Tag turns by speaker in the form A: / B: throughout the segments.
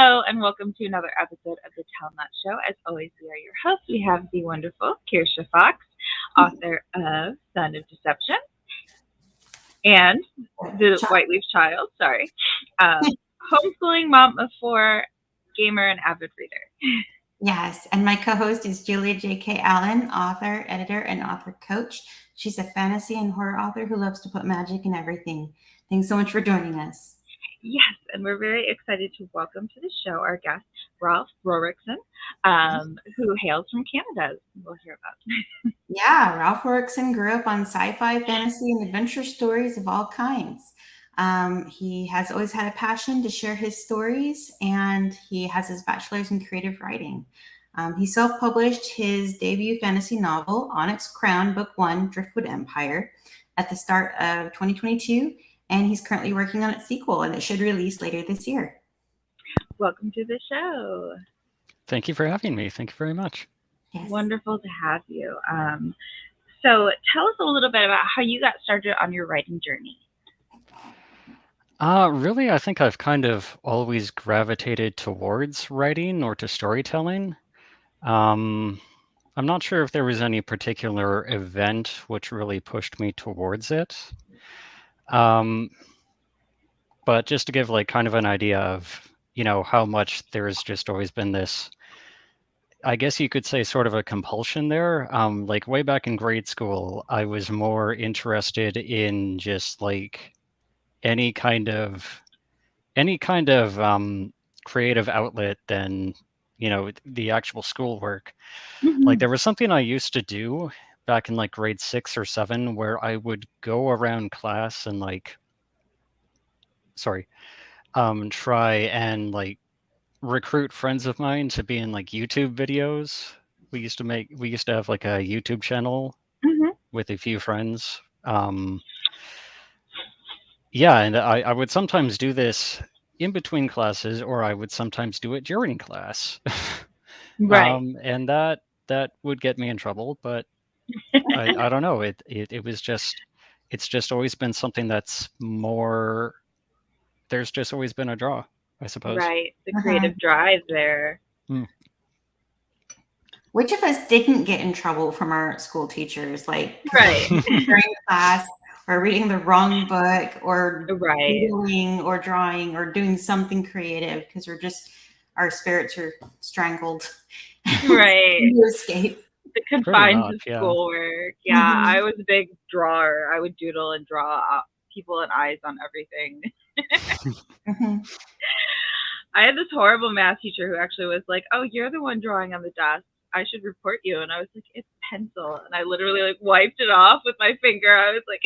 A: Hello, and welcome to another episode of the Tell Not Show. As always, we are your hosts. We have the wonderful Kirsha Fox, author of Son of Deception, and the White Leaf Child, homeschooling mom of four, gamer, and avid reader.
B: Yes, and my co-host is Julia J.K. Allen, author, editor, and author coach. She's a fantasy and horror author who loves to put magic in everything. Thanks so much for joining us.
A: Yes, and we're very excited to welcome to the show our guest, Ralph Rorickson, who hails from Canada, as we'll hear about.
B: Yeah, Ralph Rorickson grew up on sci-fi, fantasy, and adventure stories of all kinds. He has always had a passion to share his stories, and he has his bachelor's in creative writing. He self-published his debut fantasy novel, Onyx Crown, Book 1, Driftwood Empire, at the start of 2022, and he's currently working on its sequel, and it should release later this year.
A: Welcome to the show.
C: Thank you for having me. Thank you very much.
A: Yes. Wonderful to have you. So tell us a little bit about how you got started on your writing journey.
C: Really, I think I've kind of always gravitated towards writing or to storytelling. I'm not sure if there was any particular event which really pushed me towards it. But just to give like kind of an idea of, how much there's just always been this, I guess you could say sort of a compulsion there. Like way back in grade school, I was more interested in just like any kind of creative outlet than the actual schoolwork.
A: Mm-hmm.
C: Like there was something I used to do back in like grade 6 or 7 where I would go around class and try and like recruit friends of mine to be in like YouTube videos. We used to have like a YouTube channel with a few friends. Yeah, and I would sometimes do this in between classes, or I would sometimes do it during class.
A: Right.
C: And that would get me in trouble, but I don't know. It was just, it's just always been something that's more, there's just always been a draw, I suppose.
A: Right. The creative drive there.
B: Which of us didn't get in trouble from our school teachers, like
A: right
B: during class, or reading the wrong book, or
A: right.
B: doodling, or drawing, or doing something creative because our spirits are strangled.
A: Right.
B: To escape.
A: The confined to
C: yeah.
A: schoolwork. Yeah, I was a big drawer. I would doodle and draw people and eyes on everything. I had this horrible math teacher who actually was like, "Oh, you're the one drawing on the desk. I should report you." And I was like, "It's pencil." And I literally like wiped it off with my finger. I was like,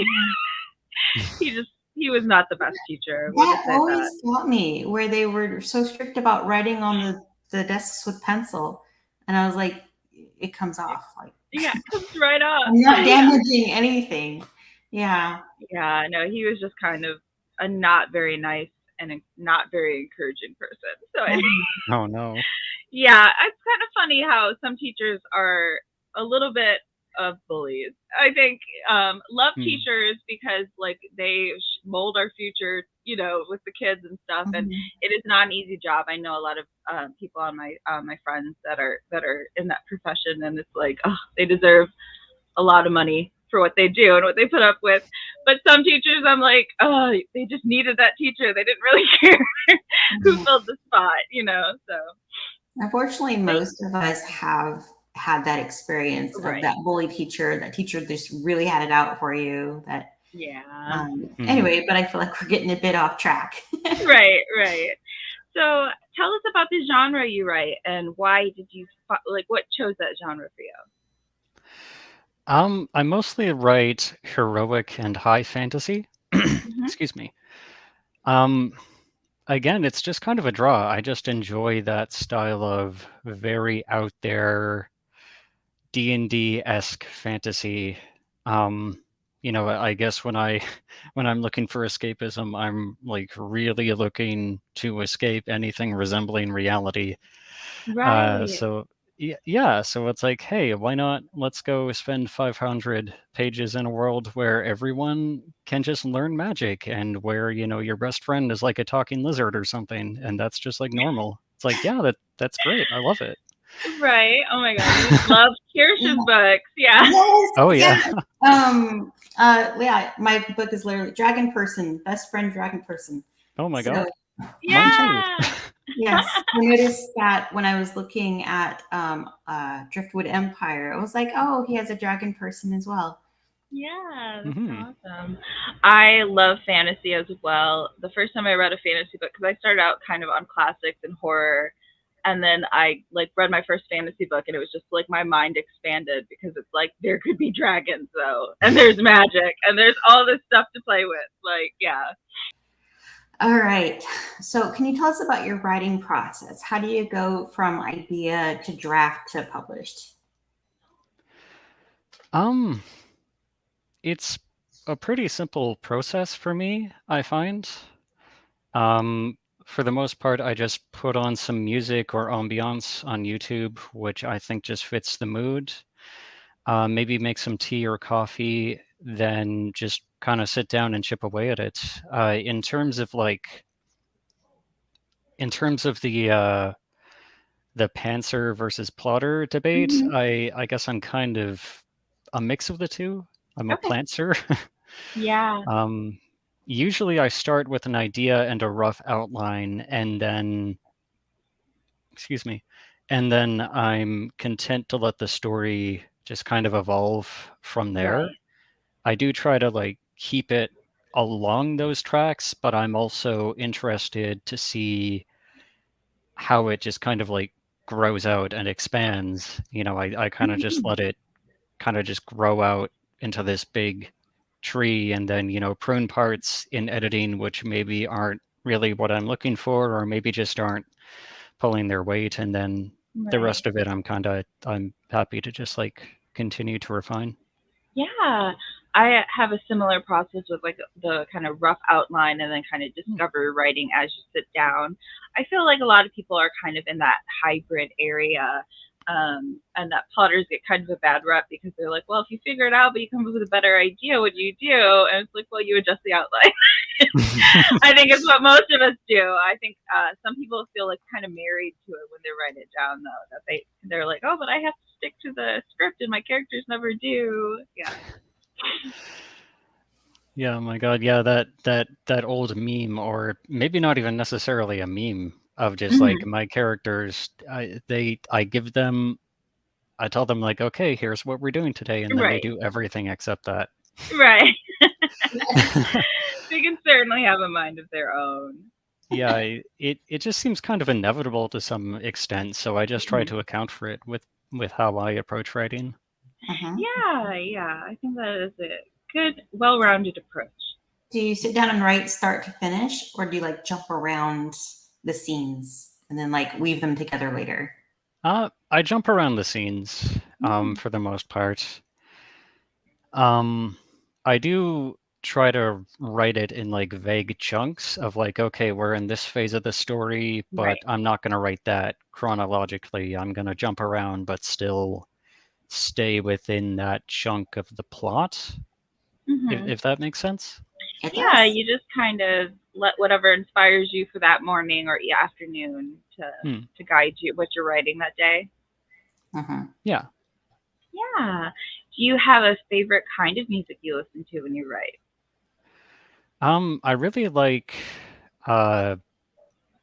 A: he was not the best teacher.
B: That always got me, where they were so strict about writing on the desks with pencil. And I was like, it comes off. Like,
A: yeah, it comes right off.
B: I'm not damaging anything. Yeah.
A: Yeah, no, he was just kind of a not very nice and a not very encouraging person. So
C: oh no.
A: Yeah, it's kind of funny how some teachers are a little bit of bullies. I think love teachers because like they mold our future, with the kids and stuff. And it is not an easy job. I know a lot of people on my friends that are in that profession, and it's like, oh, they deserve a lot of money for what they do and what they put up with. But some teachers, I'm like, oh, they just needed that teacher. They didn't really care who filled the spot, so.
B: Unfortunately, most of us have had that experience of that bully teacher. That teacher just really had it out for you. Anyway, but I feel like we're getting a bit off track.
A: Right. So tell us about the genre you write and why did you what chose that genre for you?
C: I mostly write heroic and high fantasy. Excuse me. Again, it's just kind of a draw. I just enjoy that style of very out there D&D-esque fantasy. I guess when I'm looking for escapism, I'm like really looking to escape anything resembling reality.
A: Right.
C: So it's like, hey, why not? Let's go spend 500 pages in a world where everyone can just learn magic and where, your best friend is like a talking lizard or something. And that's just like normal. It's like, yeah, that's great. I love it.
A: Right. Oh my God. You love Kirsch's books. Yeah.
B: Yes,
C: Oh
B: yes.
C: yeah.
B: Yeah, my book is literally Dragon Person, best friend dragon person.
C: Oh my
B: So
C: God. Mine too.
A: Yeah.
B: yes, I noticed that when I was looking at Driftwood Empire, I was like, oh, he has a dragon person as well.
A: Yeah, that's
C: Hmm.
A: awesome. I love fantasy as well. The first time I read a fantasy book, because I started out kind of on classics and horror, and then I like read my first fantasy book, and it was just like my mind expanded because it's like there could be dragons though, and there's magic, and there's all this stuff to play with. Like, yeah.
B: All right. So, can you tell us about your writing process? How do you go from idea to draft to published?
C: Um, it's a pretty simple process for me, I find. Um, for the most part, I just put on some music or ambiance on YouTube, which I think just fits the mood. Maybe make some tea or coffee, then just kind of sit down and chip away at it. In terms of the pantser versus plotter debate,
B: Mhm.
C: I guess I'm kind of a mix of the two. I'm a
B: Okay.
C: plantser.
A: Yeah.
C: um, Usually, I start with an idea and a rough outline, and then, excuse me, and then I'm content to let the story just kind of evolve from there.
A: Right.
C: I do try to like keep it along those tracks, but I'm also interested to see how it just kind of like grows out and expands. I kind of just let it kind of just grow out into this big tree, and then, prune parts in editing which maybe aren't really what I'm looking for, or maybe just aren't pulling their weight, and then the
A: Right.
C: rest of it I'm happy to just like continue to refine.
A: Yeah, I have a similar process with like the kind of rough outline and then kind of
C: Hmm.
A: discovery writing as you sit down. I feel like a lot of people are kind of in that hybrid area. And that plotters get kind of a bad rep because they're like, well, if you figure it out, but you come up with a better idea, what do you do? And it's like, well, you adjust the outline. I think it's what most of us do. I think some people feel like kind of married to it when they write it down, though. That they're like, oh, but I have to stick to the script, and my characters never do. Yeah.
C: Yeah, oh my God, yeah, that old meme, or maybe not even necessarily a meme, of just like
A: Mm-hmm.
C: my characters. I tell them like, okay, here's what we're doing today, and then they
A: Right.
C: do everything except that.
A: Right. They can certainly have a mind of their own.
C: Yeah, it just seems kind of inevitable to some extent, so I just try
A: Mhm.
C: to account for it with how I approach writing.
B: Mhm.
A: Yeah, yeah. I think that is a good, well-rounded approach.
B: Do you sit down and write start to finish, or do you like jump around the scenes and then like weave them together later?
C: I jump around the scenes,
A: Mm.
C: for the most part. Um, I do try to write it in like vague chunks of like, okay, we're in this phase of the story, but
A: Right.
C: I'm not going to write that chronologically. I'm going to jump around, but still stay within that chunk of the plot,
A: Hmm.
C: if that makes sense.
B: It
A: Yeah,
B: does.
A: you just kind of let whatever inspires you for that morning or afternoon
C: Hmm.
A: to guide you what you're writing that day.
B: Mhm.
C: Yeah.
A: Yeah. Do you have a favorite kind of music you listen to when you write?
C: I really like uh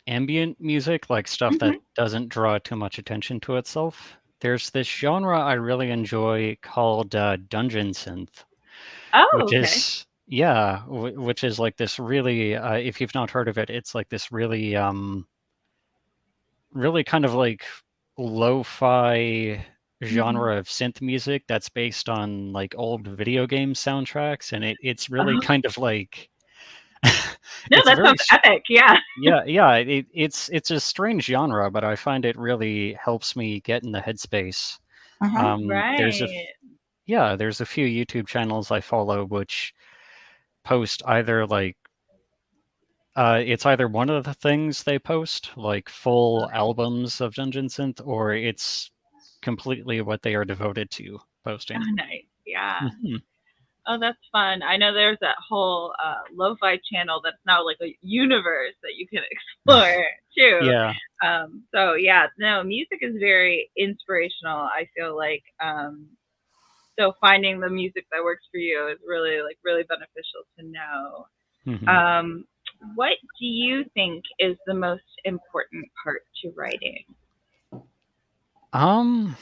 C: ambient music, like stuff that
A: Hmm.
C: doesn't draw too much attention to itself. There's this genre I really enjoy called dungeon synth,
A: Oh,
C: which
A: okay.
C: is yeah, which is like this really if you've not heard of it, it's like this really really kind of like lo-fi
A: Hmm.
C: genre of synth music that's based on like old video game soundtracks, and it's really
A: Oh,
C: kind of like
A: no,
C: it's
A: that
C: very
A: sounds epic. Yeah.
C: yeah, yeah, it's a strange genre, but I find it really helps me get in the headspace.
B: Mhm.
C: There's
A: Right.
C: there's a few YouTube channels I follow which post either like it's either one of the things they post, like full albums of Dungeon Synth, or it's completely what they are devoted to posting.
A: Oh, nice. Yeah.
C: Hmm.
A: Oh, that's fun. I know there's that whole lo-fi channel that's now like a universe that you can explore too.
C: Yeah.
A: So yeah, no, music is very inspirational. I feel like so finding the music that works for you is really like really beneficial to know.
C: Hmm.
A: What do you think is the most important part to writing?
C: Um,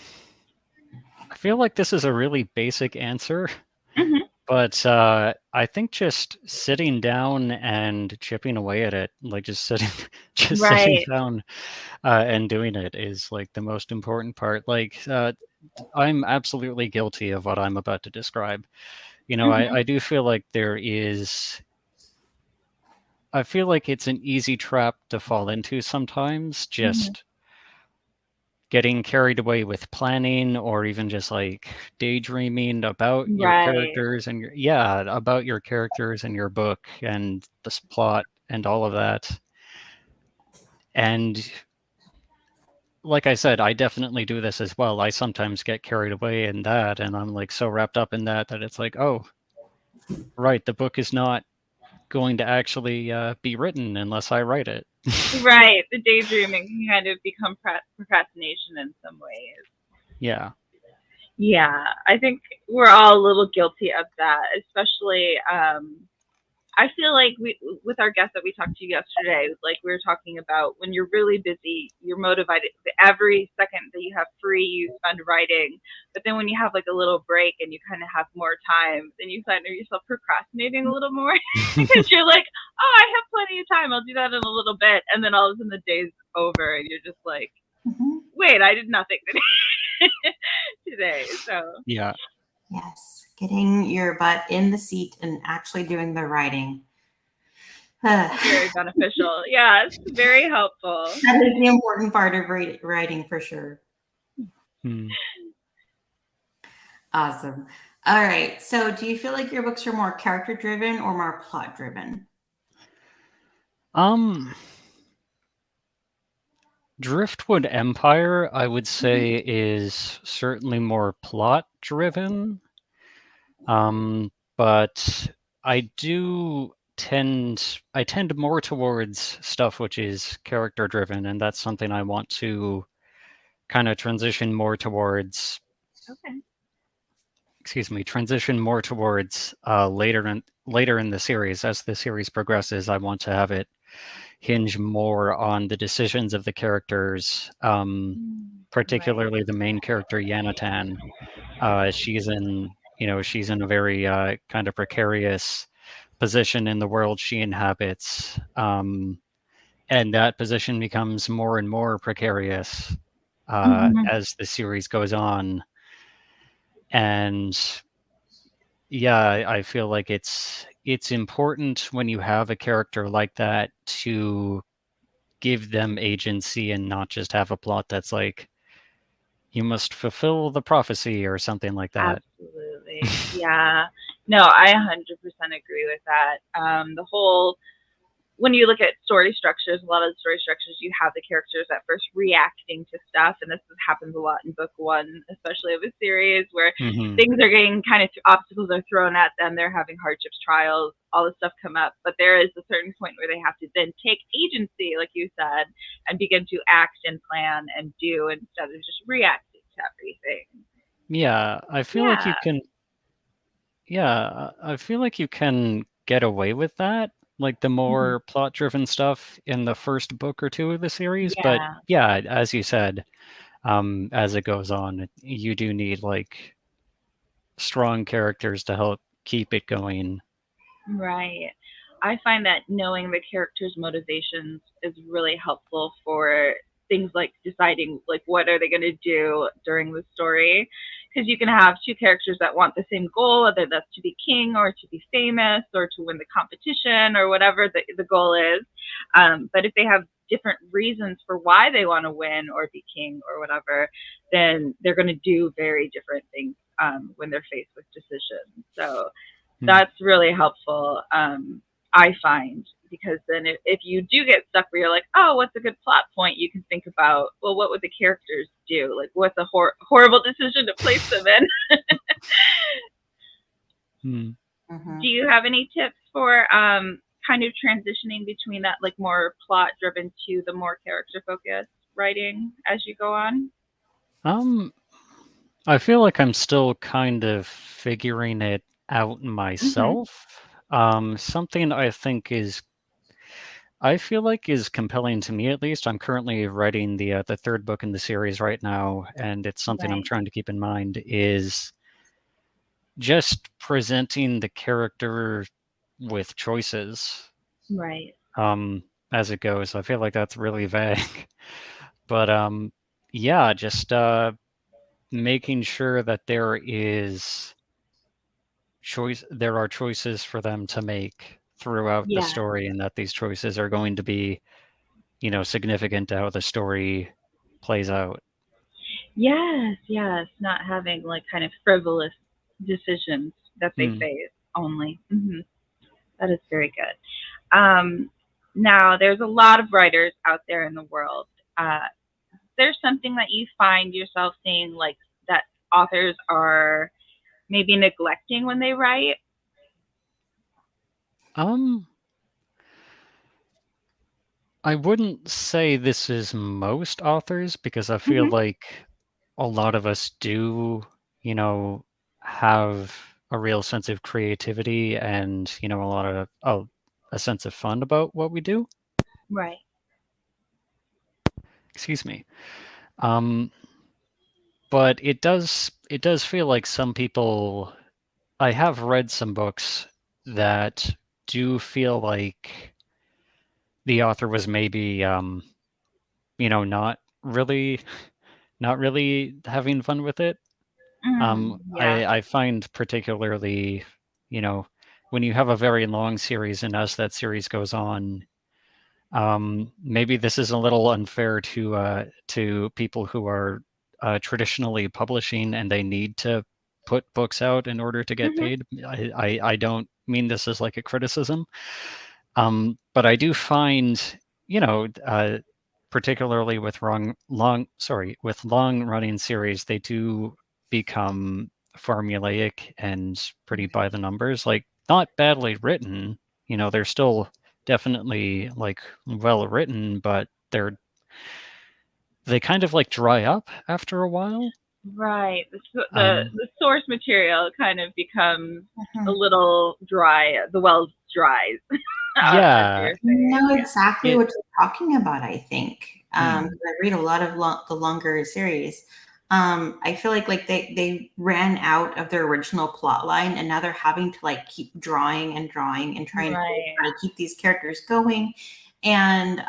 C: I feel like this is a really basic answer,
A: Hmm.
C: but I think just sitting down and chipping away at it, like just sitting, just sitting
A: Right.
C: down and doing it is like the most important part. Like I'm absolutely guilty of what I'm about to describe. You know,
A: Hmm.
C: I do feel like there is. I feel like it's an easy trap to fall into sometimes,
A: Hmm.
C: just getting carried away with planning or even just like daydreaming about your
A: Right.
C: characters and yeah, about your characters and your book and this plot and all of that. And like I said, I definitely do this as well. I sometimes get carried away in that and I'm like so wrapped up in that that it's like, oh, right, the book is not going to actually be written unless I write it.
A: Right. The daydreaming can kind of become procrastination in some ways.
C: Yeah.
A: Yeah, I think we're all a little guilty of that, especially I feel like we with our guest that we talked to yesterday, like we were talking about when you're really busy, you're motivated every second that you have free, you spend writing. But then when you have like a little break and you kind of have more time, then you find yourself procrastinating a little more because you're like, oh, I have plenty of time. I'll do that in a little bit, and then all of a sudden the day's over, and you're just like,
B: Mhm.
A: wait, I did nothing today. So
C: Yeah.
B: Yes, getting your butt in the seat and actually doing the writing. That
A: very beneficial. Yeah, it's very helpful.
B: is the important part of writing for sure.
C: Hmm.
B: Awesome. All right. So, do you feel like your books are more character driven or more plot driven?
C: Um, Driftwood Empire, I would
B: Mhm.
C: say, is certainly more plot driven. But I tend more towards stuff which is character driven, and that's something I want to kind of transition more towards.
A: Okay.
C: Excuse me, transition more towards later in the series. As the series progresses, I want to have it hinge more on the decisions of the characters,
A: Right.
C: particularly the main character Yanatan. She's in a very kind of precarious position in the world she inhabits, and that position becomes more and more precarious
A: Hmm.
C: as the series goes on. And yeah, I feel like it's important when you have a character like that to give them agency and not just have a plot that's like you must fulfill the prophecy or something like that.
A: Absolutely. Yeah. No, I 100% agree with that. The whole when you look at story structures, a lot of the story structures, you have the characters at first reacting to stuff, and this happens a lot in book one, especially of a series where
C: Hmm.
A: things are getting kind of obstacles are thrown at them. They're having hardships, trials, all this stuff come up, but there is a certain point where they have to then take agency, like you said, and begin to act and plan and do instead of just reacting to everything.
C: Yeah, I feel like
A: Yeah.
C: you can. Yeah, I feel like you can get away with that, like the
A: Mhm.
C: more plot-driven stuff in the first book or two of the series. But
A: Yeah.
C: yeah, as you said, as it goes on, you do need like strong characters to help keep it going.
A: Right. I find that knowing the characters' motivations is really helpful for things like deciding like what are they going to do during the story because you can have two characters that want the same goal, whether that's to be king or to be famous or to win the competition or whatever the goal is. But if they have different reasons for why they want to win or be king or whatever, then they're going to do very different things when they're faced with decisions. So
C: Hmm.
A: that's really helpful. I find because then if you do get stuck where you're like, oh, what's a good plot point? You can think about, well, what would the characters do? Like, what's a horrible decision to place them in?
C: Hmm.
A: Do
B: Mhm.
A: you have any tips for kind of transitioning between that like more plot driven to the more character focused writing as you go on?
C: Um, I feel like I'm still kind of figuring it out
A: Mm-hmm.
C: myself. Something I feel like is compelling to me at least. I'm currently writing the third book in the series right now, and it's something I'm
A: Right.
C: trying to keep in mind is just presenting the character with choices
A: Right.
C: um, as it goes. I feel like that's really vague, but yeah, just making sure that there are choices for them to make throughout the
A: Yeah.
C: story, and that these choices are going to be, significant to how the story plays out.
A: Yes, yes. Not having like kind of frivolous decisions that they
C: Hmm.
A: face only. That is very good. Now, there's a lot of writers out there in the world. There's something that you find yourself seeing, like that authors are maybe neglecting when they write?
C: Um, I wouldn't say this is most authors because I feel
A: Hmm.
C: like a lot of us do, you know, have a real sense of creativity and, a lot of a sense of fun about what we do.
A: Right.
C: Excuse me. Um, but it does feel like some people I have read some books that do feel like the author was maybe not really not really having fun with it.
A: Yeah.
C: I find particularly, you know, when you have a very long series and as that series goes on, maybe this is a little unfair to people who are traditionally publishing and they need to put books out in order to get
A: Hmm.
C: paid. I don't mean this as like a criticism, but I do find, you know, uh, particularly with with long running series, they do become formulaic and pretty by the numbers. Like not badly written, they're still definitely like well written, but they kind of like dry up after a while.
A: Right.
C: Um,
A: The source material kind of becomes a
B: Mhm.
A: little dry. The well dries, as
C: yeah,
A: you're
B: I
A: saying.
B: know
A: Yeah.
B: exactly
C: it.
B: what you're talking about, I think.
C: Hmm,
B: 'Cause I read a lot of the longer series. I feel like they ran out of their original plot line and now they're having to like keep drawing and drawing and trying to figure out
A: Right.
B: how to keep these characters going. And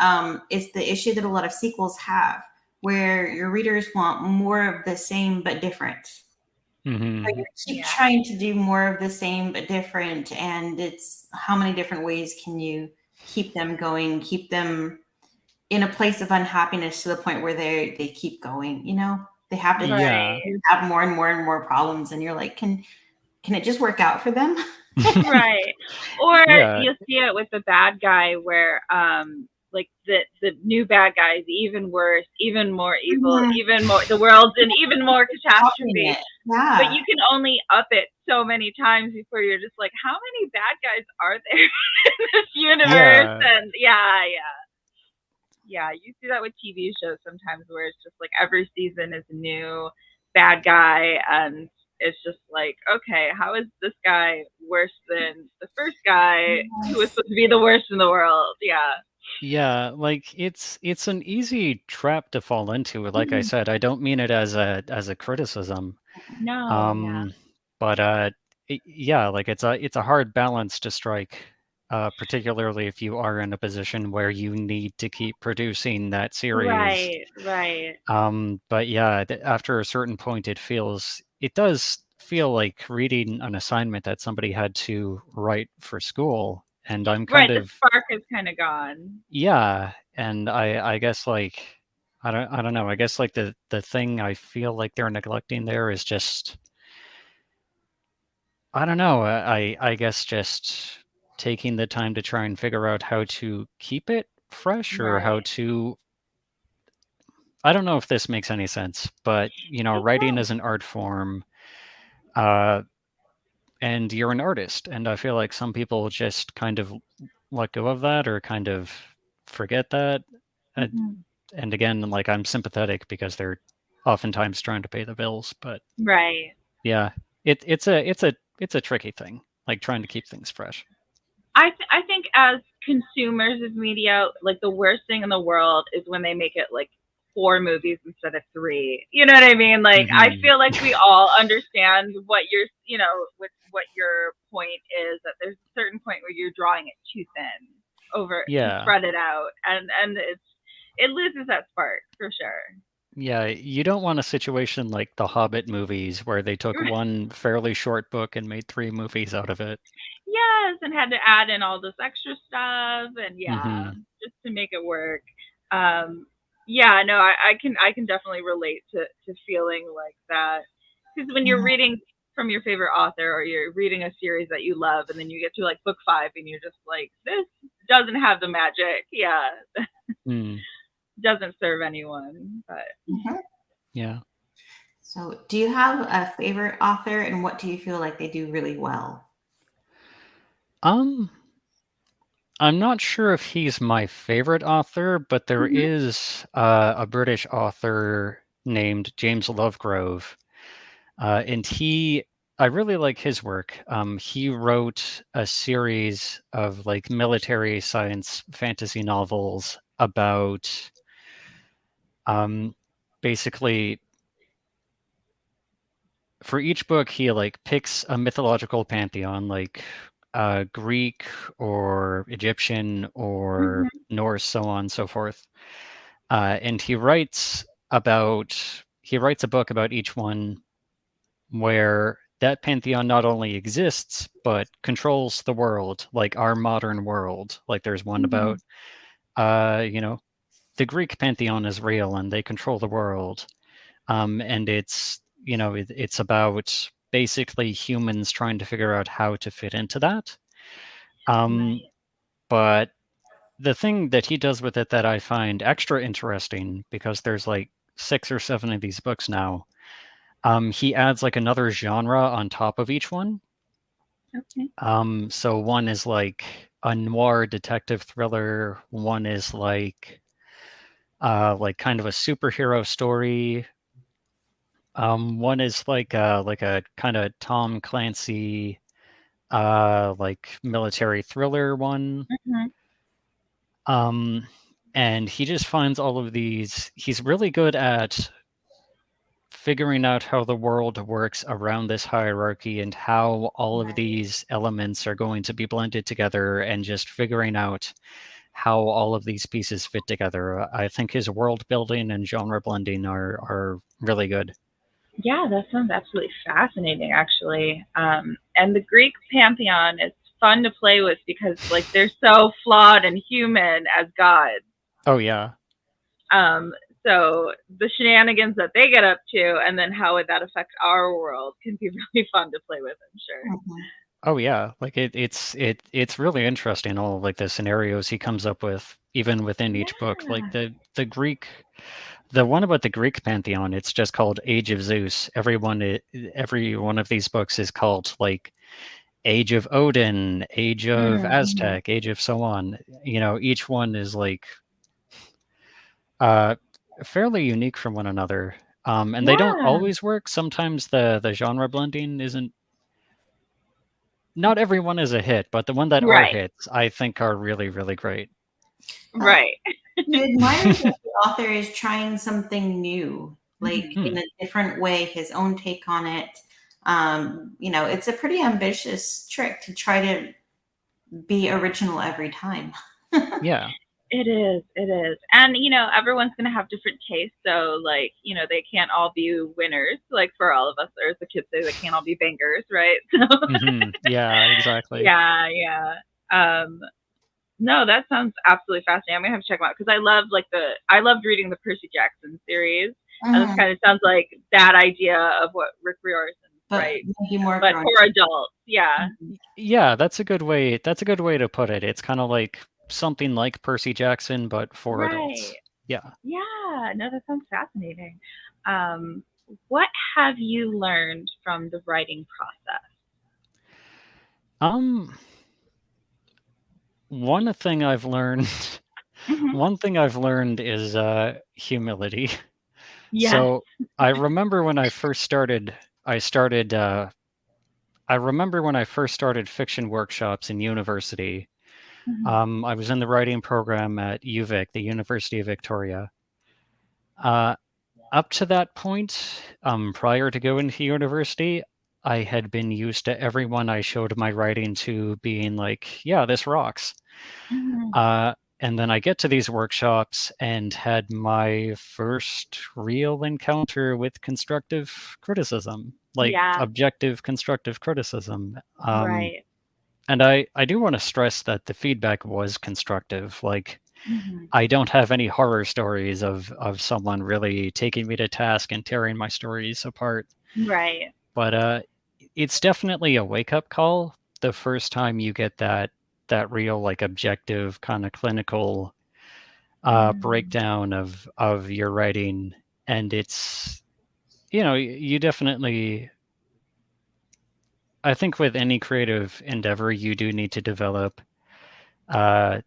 B: it's the issue that a lot of sequels have, where your readers want more of the same but different. So
C: hmm
B: you keep
A: Yeah.
B: trying to do more of the same but different, and it's how many different ways can you keep them going, keep them in a place of unhappiness to the point where they keep going. They have to
C: Yeah.
A: Right.
B: have more and more and more problems, and you're like, can it just work out for them?
A: Right. Or
C: Yeah.
A: you'll see it with the bad guy where like the new bad guy is even worse, even more evil,
B: Mhm.
A: even more the world's in even more
B: Upping
A: catastrophe.
B: it.
A: But
B: Yeah.
A: you can only up it so many times before you're just like, how many bad guys are there in this universe?
C: Yeah.
A: And yeah, yeah. Yeah, you see that with TV shows sometimes where it's just like every season is a new bad guy and it's just like, okay, how is this guy worse than the first guy who was
B: Yes.
A: supposed to be the worst in the world? Yeah.
C: Yeah, like it's an easy trap to fall into. Like I
A: Mhm.
C: said, I don't mean it as a criticism.
A: No, yeah.
C: Um, but yeah, like it's a hard balance to strike, particularly if you are in a position where you need to keep producing that series.
A: Right, right.
C: But yeah, after a certain point, it does feel like reading an assignment that somebody had to write for school, and I'm kind
A: Right, the
C: of
A: spark is kind of gone.
C: yeah, and I guess like I don't know. I guess like the thing I feel like they're neglecting there is just I don't know. I guess just taking the time to try and figure out how to keep it fresh or how
A: Right.
C: to I don't know if this makes any sense, but
A: It
C: writing
A: does.
C: is an art form, uh, and you're an artist, and I feel like some people just kind of let go of that or kind of forget that. Uh,
A: Mhm.
C: and again, like I'm sympathetic because they're oftentimes trying to pay the bills, but
A: Right.
C: yeah, it's a tricky thing, like trying to keep things fresh.
A: I think as consumers of media, like the worst thing in the world is when they make it like 4 movies instead of 3. You know what I mean? Like I
C: Hmm.
A: feel like we all understand what your what your point is, that there's a certain point where you're drawing it too thin over to
C: Yeah,
A: spread it out, and it loses that spark for sure.
C: yeah. You don't want a situation like the Hobbit movies where they took one fairly short book and made 3 movies out of it.
A: Yes, and had to add in all this extra stuff, and yeah,
C: Hmm.
A: just to make it work. Um, yeah, no, I can definitely relate to feeling like that, because when you're
B: Mhm.
A: reading from your favorite author, or you're reading a series that you love, and then you get to like book 5 and you're just like, this doesn't have the magic. Yeah,
C: Mm.
A: doesn't serve anyone. But
B: Mhm.
C: Yeah.
B: So, do you have a favorite author, and what do you feel like they do really well?
C: Um, I'm not sure if he's my favorite author, but there
A: mhm,
C: is a British author named James Lovegrove, and I really like his work. He wrote a series of like military science fantasy novels about um, basically for each book he like picks a mythological pantheon like Greek or Egyptian or
A: mhm,
C: Norse, so on and so forth. And he writes a book about each one where that pantheon not only exists but controls the world, like our modern world. Like there's one about
A: mhm.
C: uh, you know, the Greek pantheon is real and they control the world. And it's about basically humans trying to figure out how to fit into that. Um,
A: Right.
C: but the thing that he does with it that I find extra interesting, because there's like 6 or 7 of these books now, he adds like another genre on top of each one.
A: Okay.
C: So one is like a noir detective thriller, one is like kind of a superhero story. One is like a kind of Tom Clancy like military thriller one.
A: Mhm.
C: Um, and he just finds all of these. He's really good at figuring out how the world works around this hierarchy and how all of
B: Right.
C: these elements are going to be blended together and just figuring out how all of these pieces fit together. I think his world building and genre blending are really good.
A: Yeah, that sounds absolutely fascinating, actually. And the Greek pantheon is fun to play with because, like, they're so flawed and human as gods.
C: Oh yeah.
A: Um, so the shenanigans that they get up to, and then how would that affect our world, can be really fun to play with. I'm sure.
B: Mhm.
C: Oh yeah, like it's really interesting all like the scenarios he comes up with even within each book. Like
A: Yeah.
C: the one about the Greek pantheon, it's just called Age of Zeus. Every one of these books is called like Age of Odin, Age of
A: Mm.
B: Mhm.
C: Aztec, Age of so on. Each one is like uh fairly unique from one another. And they don't
A: Yeah.
C: always work. Sometimes the genre blending isn't not everyone is a hit, but the one that are
A: Right.
C: hits, I think are really, really great.
B: Well,
A: Right.
B: you admire that the author is trying something new, like
A: Mhm.
B: in
C: Hmm.
B: a different way, his own take on it. It's a pretty ambitious trick to try to be original every time.
C: Yeah.
A: It is. It is. And, everyone's going to have different tastes. So, like, they can't all be winners. Like, for all of us, or as the kids say, they can't all be bangers, right? So,
C: Hmm. Yeah, exactly.
A: yeah, yeah. Um, no, that sounds absolutely fascinating. I'm going to have to check them out because I loved reading the Percy Jackson series. And this
B: Mhm.
A: kind of sounds like that idea of what Rick Riorson's
B: But
A: right,
B: maybe more
A: but
B: grown.
A: for adults. Yeah.
B: Mhm.
C: Yeah, that's a good way to put it. It's kind of like something like Percy Jackson, but for
A: Right.
C: adults. Yeah.
A: Yeah, no, that sounds fascinating. Um, what have you learned from the writing process?
C: Um, one thing I've learned
A: Mhm.
C: one thing I've learned is humility.
A: Yes.
C: So I remember when I first started, I started. I remember when I first started fiction workshops in university.
A: Mhm.
C: I was in the writing program at UVic, the University of Victoria. Uh, Up to that point, prior to going to university, I had been used to everyone I showed my writing to being like, "Yeah, this rocks."
A: Mhm.
C: Uh, and then I get to these workshops and had my first real encounter with constructive criticism, like
A: Yeah.
C: objective constructive criticism.
A: Right.
C: And I do want to stress that the feedback was constructive. Like,
A: Mhm.
C: I don't have any horror stories of someone really taking me to task and tearing my stories apart.
A: Right.
C: But it's definitely a wake up call the first time you get that real like objective kind of clinical
A: Mhm.
C: breakdown of your writing, and it's you definitely. I think with any creative endeavor, you do need to develop a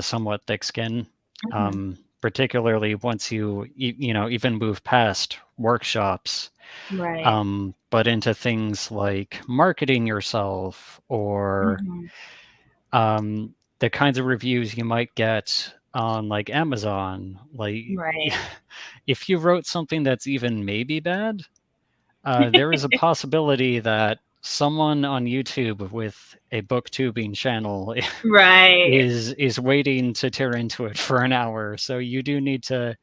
C: somewhat thick skin,
A: Mhm.
C: particularly once even move past workshops,
A: Right.
C: but into things like marketing yourself or
A: Mhm.
C: the kinds of reviews you might get on like Amazon. Like,
A: Right.
C: if you wrote something that's even maybe bad, there is a possibility that someone on YouTube with a booktubing channel
A: Right.
C: is waiting to tear into it for an hour. So you do need to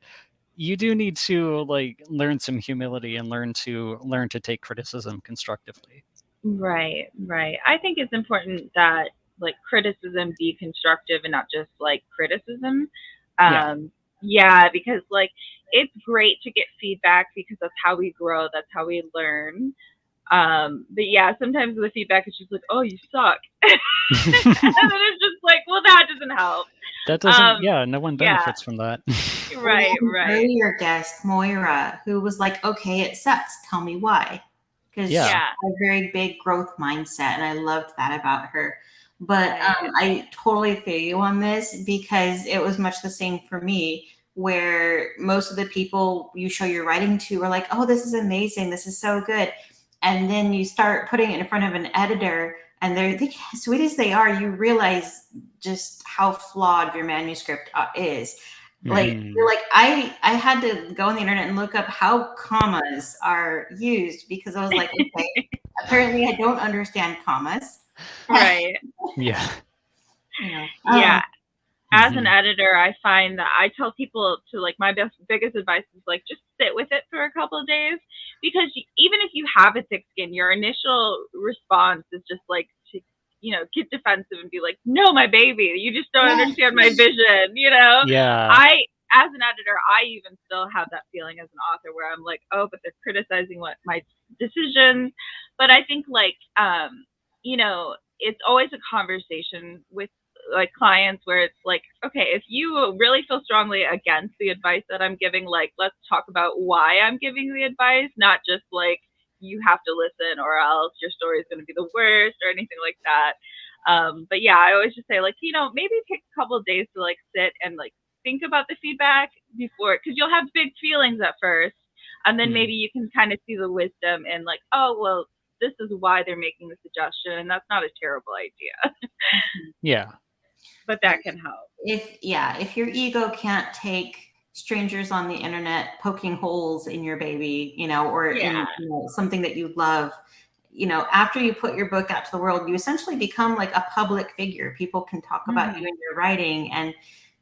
C: like learn some humility and learn to take criticism constructively.
A: Right. Right. I think it's important that like criticism be constructive and not just like criticism.
C: Yeah.
A: Um yeah, because like it's great to get feedback because that's how we grow, that's how we learn. But yeah, sometimes the feedback is just like, "Oh, you suck." And then it's just like, "Well, that doesn't help."
C: That doesn't
A: Um
C: yeah, no one
A: yeah,
C: benefits from that.
B: We
A: right,
B: had an
A: right.
B: earlier guest, Moira, who was like, okay, it sucks. Tell me why. Because she
C: Yeah.
A: Yeah,
B: had a very big growth mindset, and I loved that about her. But
A: right.
B: I totally feel you on this because it was much the same for me, where most of the people you show your writing to are like, oh, this is amazing. This is so good. And then you start putting it in front of an editor, and they're as sweet as they are, you realize just how flawed your manuscript is. Like you're
C: Mhm.
B: like I had to go on the internet and look up how commas are used because I was like, okay, apparently I don't understand commas.
A: Right.
B: you
C: Yeah.
B: know,
A: Yeah. As an
C: Mhm.
A: editor, I find that I tell people to like my biggest advice is like just sit with it for a couple of days because even if you have a thick skin, your initial response is just like to get defensive and be like, "No, my baby, you just don't understand my vision."
C: Yeah.
A: I as an editor, I even still have that feeling as an author where I'm like, "Oh, but they're criticizing what my decisions." But I think like it's always a conversation with like clients where it's like, okay, if you really feel strongly against the advice that I'm giving, like let's talk about why I'm giving the advice, not just like you have to listen or else your story is going to be the worst or anything like that. But yeah, I always just say like, maybe take a couple of days to like sit and like think about the feedback before, because you'll have big feelings at first, and then maybe
C: Mm.
A: you can kind of see the wisdom and like, oh well, this is why they're making the suggestion, and that's not a terrible idea.
C: Yeah.
A: But that can help.
B: if your ego can't take strangers on the internet poking holes in your baby, or in
A: Yeah.
B: something that you love, after you put your book out to the world, you essentially become like a public figure. People can talk about you
A: Mm-hmm.
B: and your writing, and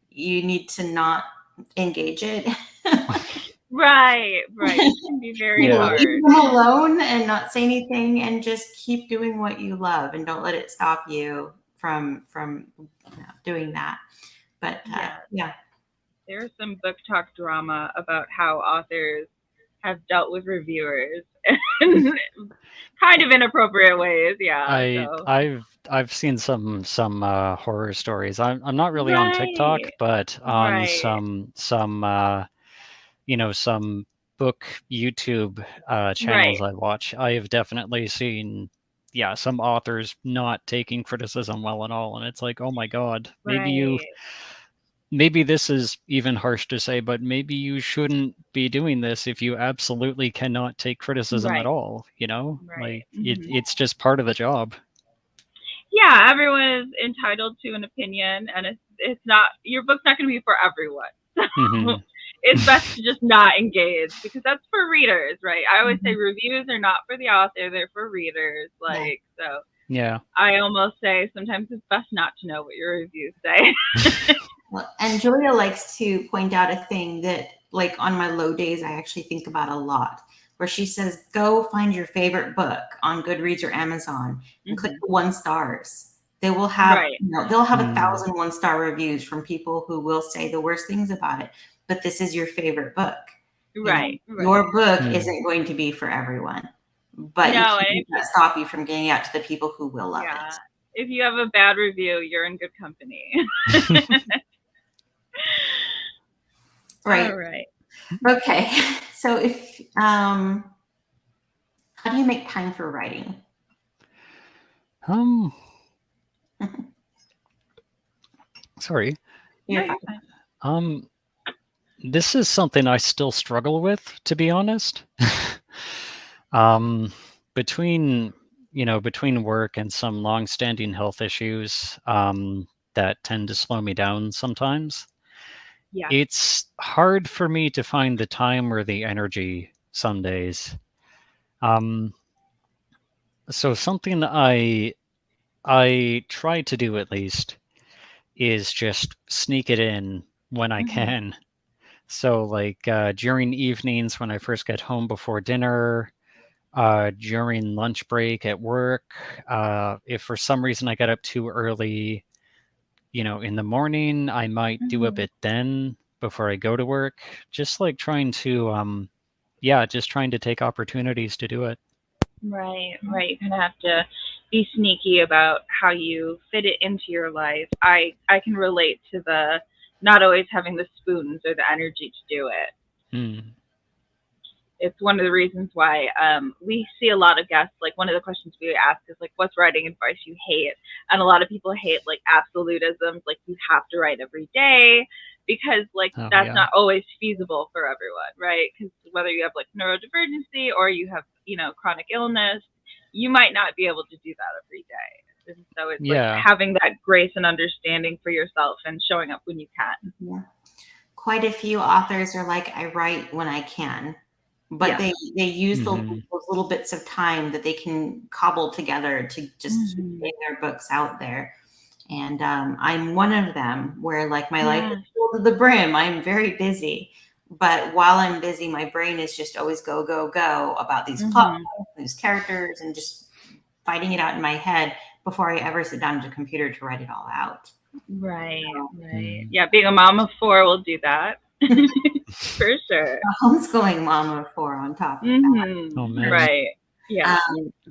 B: you need to not engage it.
A: Right, right. It can be very
C: Yeah.
B: Leave
A: hard.
B: them alone and not say anything, and just keep doing what you love, and don't let it stop you from doing that. But
A: Yeah.
B: yeah.
A: There's some book talk drama about how authors have dealt with reviewers in kind of inappropriate ways. Yeah.
C: I
A: So
C: I've seen some horror stories. I'm not really on TikTok,
A: right.
C: but on
A: Right.
C: some book YouTube channels
A: Right.
C: I watch, I have definitely seen yeah, some authors not taking criticism well at all, and it's like, oh my god,
A: Right.
C: maybe this is even harsh to say, but maybe you shouldn't be doing this if you absolutely cannot take criticism at
A: Right.
C: all,
A: Right.
C: like it's just part of the job.
A: Yeah, everyone is entitled to an opinion, and it's not, your book's not going to be for everyone. So
C: Hmm.
A: it's best to just not engage, because that's for readers, right? I always say
B: Mhm.
A: reviews are not for the author; they're for readers.
B: Yeah.
A: Like, so
C: Yeah.
A: I almost say sometimes it's best not to know what your reviews say.
B: Well, and Julia likes to point out a thing that, like, on my low days, I actually think about a lot, where she says, go find your favorite book on Goodreads or Amazon and click the 1 stars. They will have,
A: Right.
B: they'll have
C: Mm.
B: 1,000 1-star reviews from people who will say the worst things about it, but this is your favorite book.
A: Right.
B: Your book
C: Mm.
B: isn't going to be for everyone, but you
A: No,
B: can't
A: and
B: let that stop you from getting out to the people who will love
A: yeah,
B: it.
A: if you have a bad review, you're in good company.
B: Right.
A: All right.
B: Okay. So if how do you make time for writing?
C: Um, sorry.
A: No,
B: You're
A: you're
B: fine.
C: Um, this is something I still struggle with, to be honest. um, between between work and some long-standing health issues that tend to slow me down sometimes,
A: Yeah.
C: it's hard for me to find the time or the energy some days. Um, so something I try to do at least is just sneak it in when I can. So, like during evenings when I first get home before dinner, during lunch break at work, if for some reason I get up too early, in the morning, I might do a bit then before I go to work. Just like trying to, yeah, just trying to take opportunities to do it.
A: Right, right. You kind of have to be sneaky about how you fit it into your life. I can relate to the not always having the spoons or the energy to do it.
C: Mm.
A: It's one of the reasons why we see a lot of guests. Like, one of the questions we ask is like, "What's writing advice you hate?" And a lot of people hate like absolutisms, like you have to write every day, because like
C: Oh,
A: that's
C: yeah.
A: not always feasible for everyone, right? Because whether you have like neurodivergency or you have chronic illness, you might not be able to do that every day. And so it's like
C: Yeah.
A: having that grace and understanding for yourself and showing up when you can.
B: Yeah. Quite a few authors are like, I write when I can, but
A: Yeah.
B: they use those
C: Hmm.
B: little bits of time that they can cobble together to just keep getting their books out there. And I'm one of them where, like, my life is
A: Yeah.
B: full to the brim. I'm very busy, but while I'm busy, my brain is just always go, go, go about these plot points, these characters, and just fighting it out in my head before I ever sit down at a computer to write it all out.
A: Right,
B: So,
A: right. Yeah, being a mom of four will do that. For sure.
B: a homeschooling mom of 4 on top of that.
C: Oh man.
A: Right. Yeah.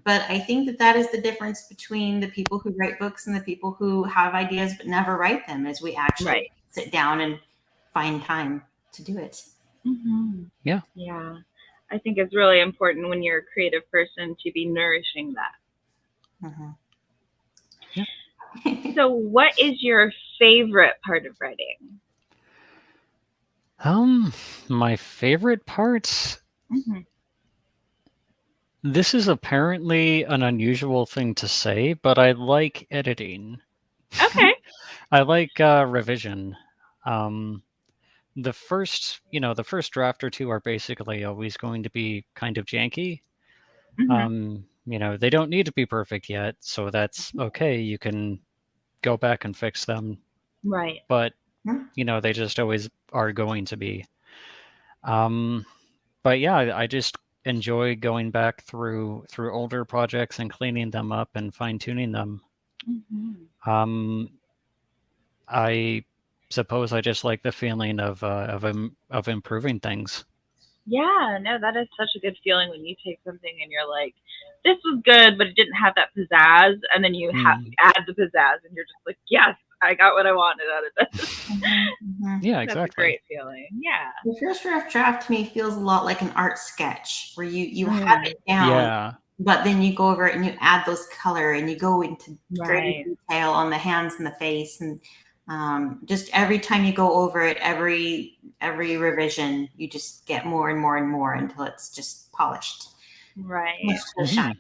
B: But I think that that is the difference between the people who write books and the people who have ideas but never write them, is we actually
A: Right.
B: sit down and find time to do it.
C: Yeah.
A: Yeah. I think it's really important when you're a creative person to be nourishing that.
C: Yeah.
A: So, what is your favorite part of writing?
C: My favorite parts. This is apparently an unusual thing to say, but I like editing.
A: Okay.
C: I like revision. Um, the first draft or two are basically always going to be kind of janky. They don't need to be perfect yet, so that's okay. You can go back and fix them,
A: Right.
C: but they just always are going to be. But yeah, I just enjoy going back through older projects and cleaning them up and fine tuning them. I suppose I just like the feeling of improving things.
A: Yeah, no, that is such a good feeling when you take something and you're like, this was good, but it didn't have that pizzazz, and then you add the pizzazz, and you're just like, yes, I got what I wanted out of this.
C: Yeah,
A: That's a
C: exactly.
A: great feeling. Yeah.
B: The first draft to me feels a lot like an art sketch where you have it down.
C: Yeah.
B: but then you go over it and you add those color and you go into greater
A: Right.
B: detail on the hands and the face, and just every time you go over it, every revision, you just get more and more and more until it's just polished.
A: Right.
B: Much to shine.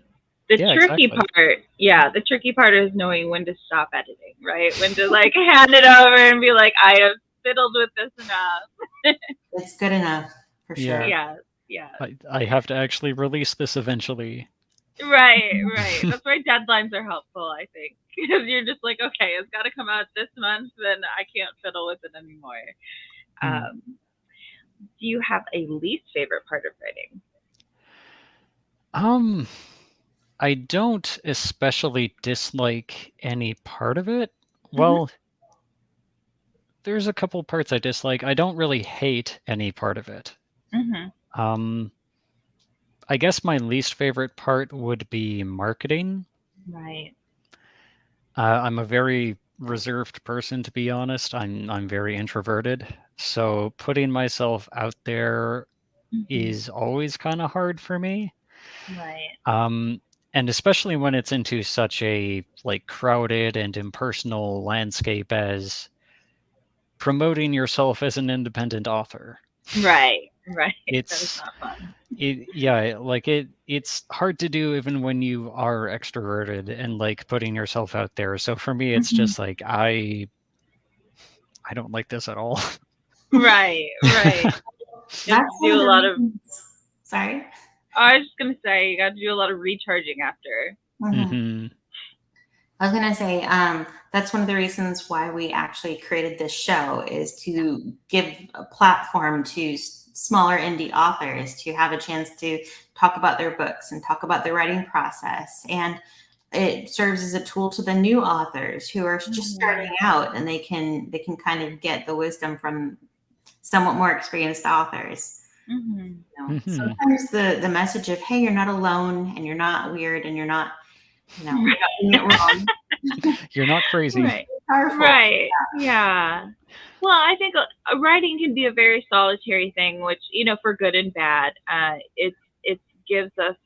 A: The
C: Yeah,
A: tricky
C: exactly.
A: part, yeah, the tricky part is knowing when to stop editing, right? When to like hand it over and be like, I have fiddled with this enough.
B: It's good enough for
C: Yeah.
B: sure.
A: Yeah, yeah.
C: I have to actually release this eventually.
A: Right, right. That's why deadlines are helpful, I think. Because you're just like, okay, it's got to come out this month, then I can't fiddle with it anymore. Do you have a least favorite part of writing?
C: I don't especially dislike any part of it.
A: Mm-hmm.
C: Well, there's a couple parts I dislike. I don't really hate any part of it.
A: Mm-hmm.
C: I guess my least favorite part would be marketing.
A: Right.
C: I'm a very reserved person, to be honest. I'm very introverted, so putting myself out there
A: Mm-hmm.
C: is always kind of hard for me.
A: Right.
C: And especially when it's into such a like crowded and impersonal landscape as promoting yourself as an independent author.
A: Right. Right. That is
C: It's
A: not fun.
C: it's hard to do even when you are extroverted and like putting yourself out there. So for me it's
A: Mm-hmm.
C: just like I don't like this at all.
A: Right. Right. You have
B: That's
A: to
B: one
A: do
B: of
A: a
B: the
A: lot of.
B: reasons. Sorry.
A: I was just gonna say you got to do a lot of recharging after.
B: Mhm.
C: Mhm.
B: I was gonna say that's one of the reasons why we actually created this show, is to give a platform to smaller indie authors to have a chance to talk about their books and talk about their writing process, and it serves as a tool to the new authors who are just
A: Mm-hmm.
B: starting out, and they can kind of get the wisdom from somewhat more experienced authors.
A: Mm-hmm.
C: Mhm.
B: Sometimes the message of, hey, you're not alone and you're not weird and you're not, you're not doing it wrong,
C: You're not crazy.
A: Right.
B: powerful.
A: Right. Yeah. Well, I think writing can be a very solitary thing, which for good and bad. It gives us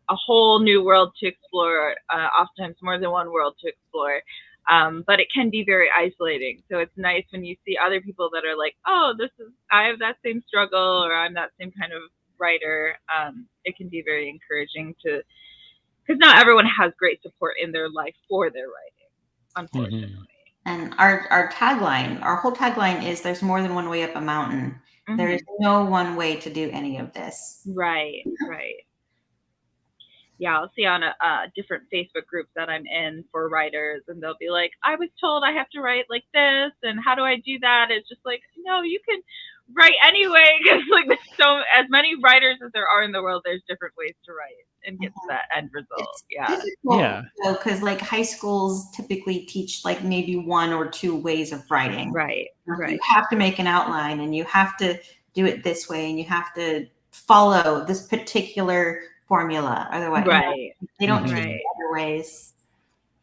A: a whole new world to explore. Oftentimes, more than one world to explore. But it can be very isolating. So it's nice when you see other people that are like, oh, I have that same struggle, or I'm that same kind of writer. It can be very encouraging because not everyone has great support in their life for their writing, unfortunately.
C: Mhm.
B: And our whole tagline is, there's more than one way up a mountain. There is
A: Mm-hmm.
B: no one way to do any of this.
A: Right, right. Yeah, I'll see on different Facebook groups that I'm in for writers, and they'll be like, I was told I have to write like this, and how do I do that? It's just like, no, you can write anyway, because like there's so as many writers as there are in the world, there's different ways to write and get to that end result.
B: It's
A: Yeah.
B: difficult
C: Yeah.
B: because like high schools typically teach like maybe one or two ways of writing.
A: Right,
B: You
A: right.
B: have to make an outline and you have to do it this way and you have to follow this particular formula. Otherwise,
A: Right,
B: they don't teach
C: Mhm.
B: you
A: right.
B: other ways.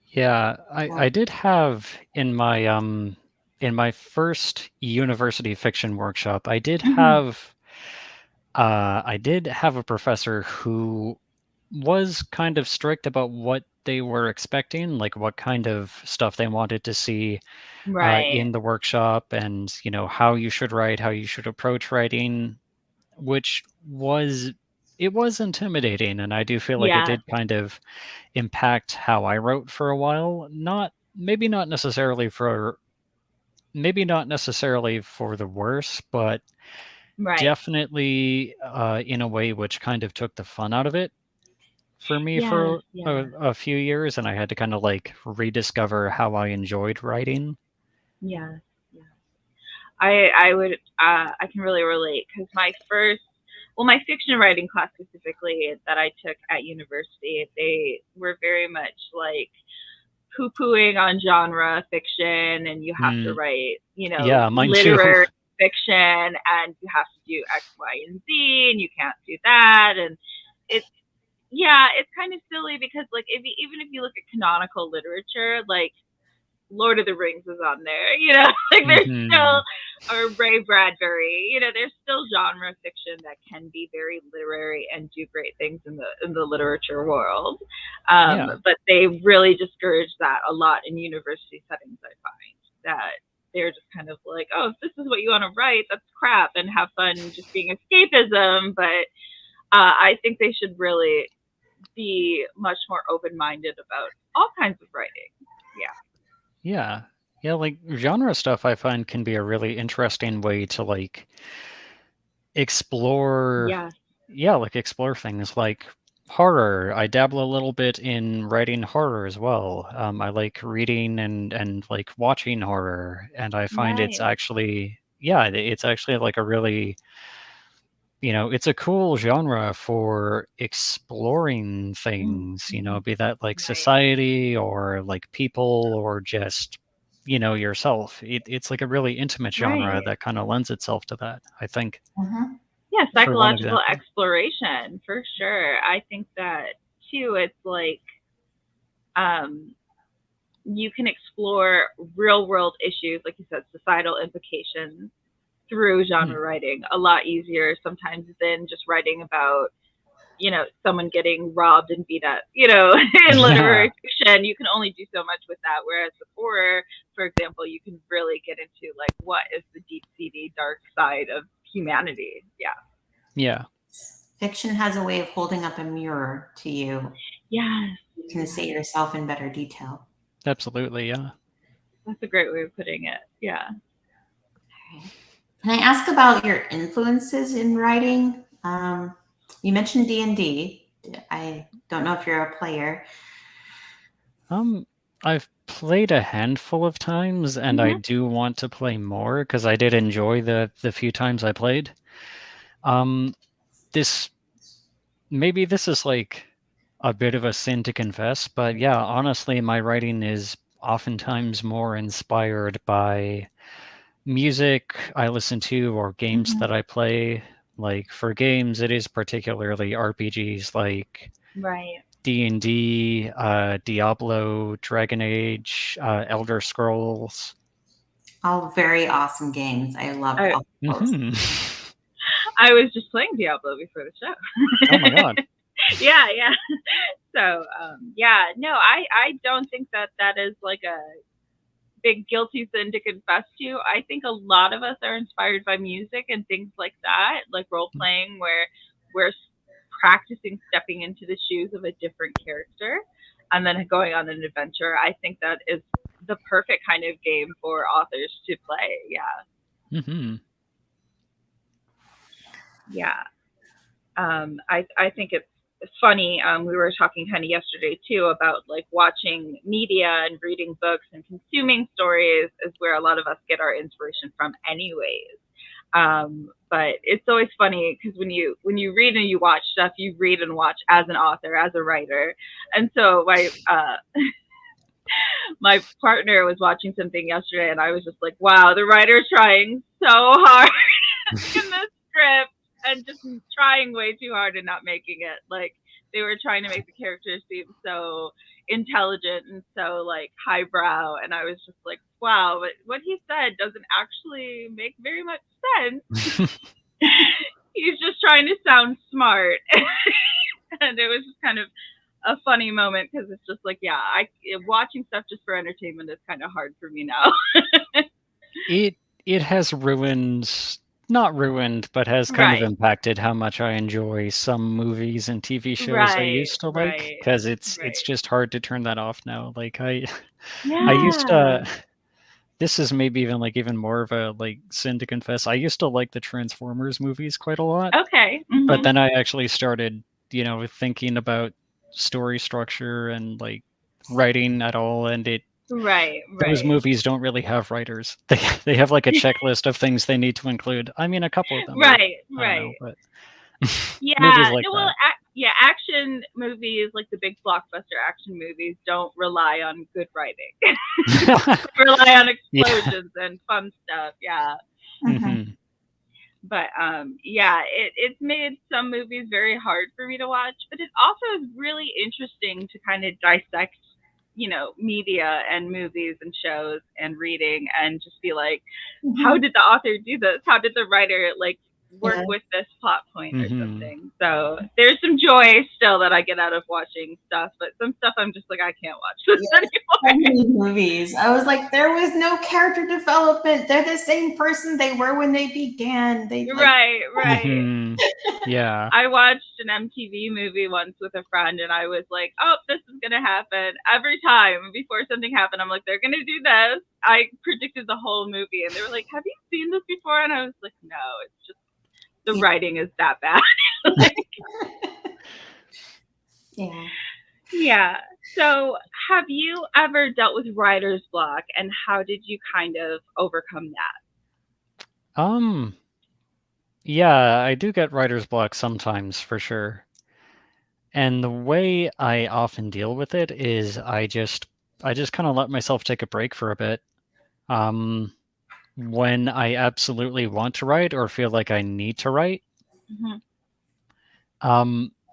C: Yeah, I did have in my first university fiction workshop,
A: Mm-hmm.
C: I did have a professor who was kind of strict about what they were expecting, like what kind of stuff they wanted to see
A: Right.
C: in the workshop, and how you should write, how you should approach writing, which was intimidating, and I do feel like it
A: Yeah,
C: did kind of impact how I wrote for a while. Not maybe not necessarily for maybe not necessarily for the worse, but
A: right.
C: definitely in a way which kind of took the fun out of it for me
A: Yes,
C: for
A: yeah.
C: a few years, and I had to kind of like rediscover how I enjoyed writing.
A: Yeah, yeah. I would I can really relate because my fiction writing class specifically that I took at university, they were very much like poo pooing on genre fiction, and you have to
C: Mm,
A: write
C: yeah, mine too.
A: literary fiction, and you have to do X, Y, and Z, and you can't do that, and it's yeah, it's kind of silly because like even if you look at canonical literature, like Lord of the Rings is on there, like there's
C: Hmm.
A: still, or Ray Bradbury, there's still genre fiction that can be very literary and do great things in the literature world.
C: Yeah.
A: But they really discourage that a lot in university settings. I find that they're just kind of like, oh, if this is what you want to write, that's crap, and have fun just being escapism. But I think they should really be much more open minded about all kinds of writing. Yeah.
C: Yeah. Yeah, like genre stuff I find can be a really interesting way to like explore,
A: Yes.
C: yeah, like explore things like horror. I dabble a little bit in writing horror as well. I like reading and like watching horror, and I find it's
A: Nice.
C: actually, yeah, it's actually like a really, it's a cool genre for exploring things,
A: Mm-hmm.
C: be that like
A: Right.
C: society or like people or just, yourself. It's like a really intimate genre
A: Right.
C: that kind of lends itself to that, I think,
B: Mhm.
A: Yeah,
C: for one
A: psychological
C: example.
A: exploration for sure. I think that too. It's like um, you can explore real world issues, like you said, societal implications through
C: Mhm.
A: genre writing a lot easier sometimes than just writing about someone getting robbed and beat up, in
C: Yeah.
A: literary fiction. You can only do so much with that. Whereas with horror, for example, you can really get into like what is the deep seated dark side of humanity. Yeah.
C: Yeah.
B: Fiction has a way of holding up a mirror to you.
A: Yes.
B: You can see
A: Yes.
B: yourself in better detail.
C: Absolutely. Yeah.
A: That's a great way of putting it. Yeah.
B: Okay. Can I ask about your influences in writing? You mentioned D&D. I don't know if you're a player.
C: Um, I've played a handful of times, and I
A: Mm-hmm.
C: do want to play more because I did enjoy the few times I played. Um, this maybe this is like a bit of a sin to confess, but yeah, honestly, my writing is oftentimes more inspired by music I listen to or games
A: Mm-hmm.
C: that I play. Like for games, it is particularly RPGs like
A: Right.
C: D&D, Diablo, Dragon Age, Elder Scrolls.
B: All very awesome games. I loved
A: I
B: all those.
C: Hmm.
A: I was just playing Diablo before the
C: Oh my
A: show.
C: god.
A: Yeah, yeah. So, yeah, no, I don't think that that is like a big guilty sin to confess to. I think a lot of us are inspired by music and things like that, like role playing, where we're practicing stepping into the shoes of a different character and then going on an adventure. I think that is the perfect kind of game for authors to play. Yeah.
C: Hmm.
A: Yeah. I think it's funny. We were talking kind of yesterday too about like watching media and reading books and consuming stories is where a lot of us get our inspiration from, anyways. But it's always funny because when you read and you watch stuff, you read and watch as an author, as a writer, and so my partner was watching something yesterday, and I was just like, wow, the writer's trying so hard in this script and just trying way too hard and not making it. Like they were trying to make the characters seem so intelligent and so like highbrow, and I was just like, wow, but what he said doesn't actually make very much sense. He's just trying to sound smart. And it was just kind of a funny moment because it's just like, yeah, I watching stuff just for entertainment is kind of hard for me now.
C: It it has ruined, not ruined, but has kind of
A: Right,
C: impacted how much I enjoy some movies and TV shows I
A: right,
C: used to like,
A: right,
C: because it's
A: right.
C: just hard to turn that off now. Like I used
A: Yeah.
C: to, this is maybe even like even more of a like sin to confess. I used to like the Transformers movies quite a lot,
A: Okay.
C: but
A: Hmm.
C: then I actually started, thinking about story structure and like writing at all, and
A: Right,
C: those
A: right,
C: movies don't really have writers. They have like a checklist of things they need to include. I mean, a couple of them are,
A: right,
C: I don't know,
A: right.
C: but movies
A: Yeah.
C: like
A: No, well,
C: that.
A: yeah, action movies like the big blockbuster action movies don't rely on good writing. Rely on
C: Yeah.
A: explosions and fun stuff. Yeah.
B: Mhm.
C: Hmm.
A: But yeah, it's made some movies very hard for me to watch, but it also is really interesting to kind of dissect media and movies and shows and reading and just be like, how
B: Mhm.
A: did the author do this? How did the writer like work
B: Yeah.
A: with this plot point or
C: Hmm.
A: something? So there's some joy still that I get out of watching stuff, but some stuff I'm just like, I can't watch this
B: Yes, so
A: anymore.
B: many movies. I was like, there was no character development. They're the same person they were when they began. They like,
A: Right, right.
C: Hmm. Yeah.
A: I watched an MTV movie once with a friend, and I was like, "Oh, this is gonna happen." Every time before something happened, I'm like, "They're gonna do this." I predicted the whole movie, and they were like, "Have you seen this before?" And I was like, "No, it's just the
B: yeah.
A: writing is that bad." Like,
B: Yeah.
A: yeah. So, have you ever dealt with writer's block, and how did you kind of overcome that?
C: Yeah, I do get writer's block sometimes for sure. And the way I often deal with it is I just kind of let myself take a break for a bit. Um, when I absolutely want to write or feel like I need to write,
A: Mm-hmm.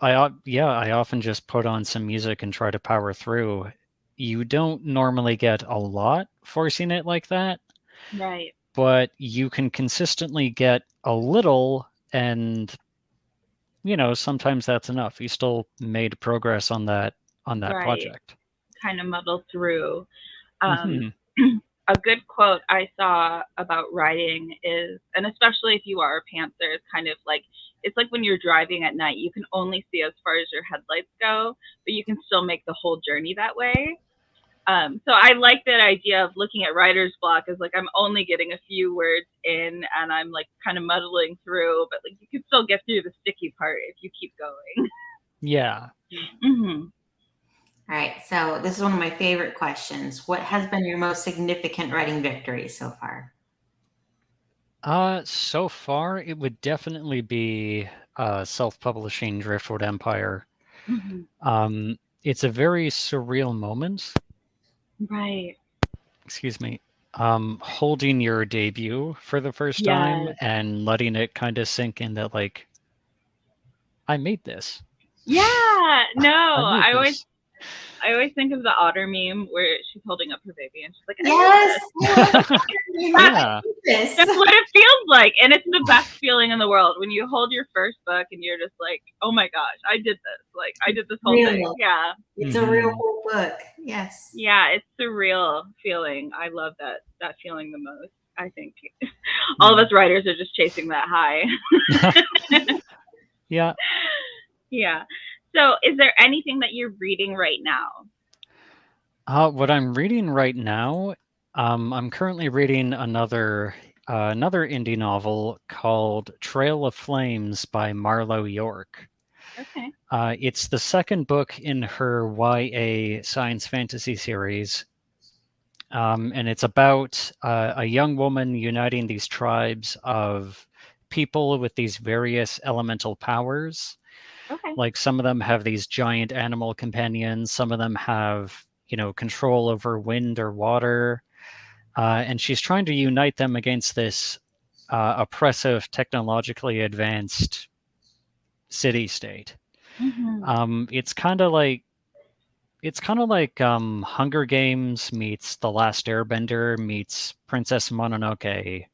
C: I often just put on some music and try to power through. You don't normally get a lot forcing it like that,
A: Right.
C: but you can consistently get a little, and sometimes that's enough. You still made progress on that
A: Right.
C: project.
A: Kind of muddle through. Um,
C: Hmm.
A: a good quote I saw about writing is, and especially if you are a pantser, it's kind of like it's like when you're driving at night, you can only see as far as your headlights go, but you can still make the whole journey that way. So I like that idea of looking at writer's block as like I'm only getting a few words in and I'm like kind of muddling through, but like you can still get through the sticky part if you keep going.
C: Yeah.
A: Mm-hmm.
B: All right. So this is one of my favorite questions. What has been your most significant writing victory so far?
C: So far it would definitely be self-publishing Driftwood Empire.
A: Mm-hmm.
C: It's a very surreal moment.
A: Right.
C: Excuse me. Holding your debut for the first time
A: Yes.
C: and letting it kind of sink in that, like, I made this.
A: Yeah. No.
C: I made this.
A: I always think of the otter meme where she's holding up her baby and she's like, I made
B: Yes.
A: this.
B: I love
A: That's
C: Yeah.
B: this.
A: that's what it feels like. And it's the best feeling in the world when you hold your first book and you're just like, oh my gosh, I did this. Like I did this whole thing.
B: Real.
A: Yeah.
B: It's a real
C: Hmm.
B: whole book. Yes.
A: Yeah, it's surreal feeling. I love that feeling the most. I think all of
C: Mm.
A: us writers are just chasing that high.
C: Yeah.
A: Yeah. So is there anything that you're reading right now?
C: What I'm reading right now, I'm currently reading another indie novel called Trail of Flames by Marlo York.
A: Okay.
C: It's the second book in her YA science fantasy series, and it's about a young woman uniting these tribes of people with these various elemental powers.
A: Okay.
C: Like some of them have these giant animal companions, some of them have, control over wind or water. And she's trying to unite them against this oppressive, technologically advanced city state.
A: Mm-hmm.
C: It's kind of like Hunger Games meets The Last Airbender meets Princess Mononoke.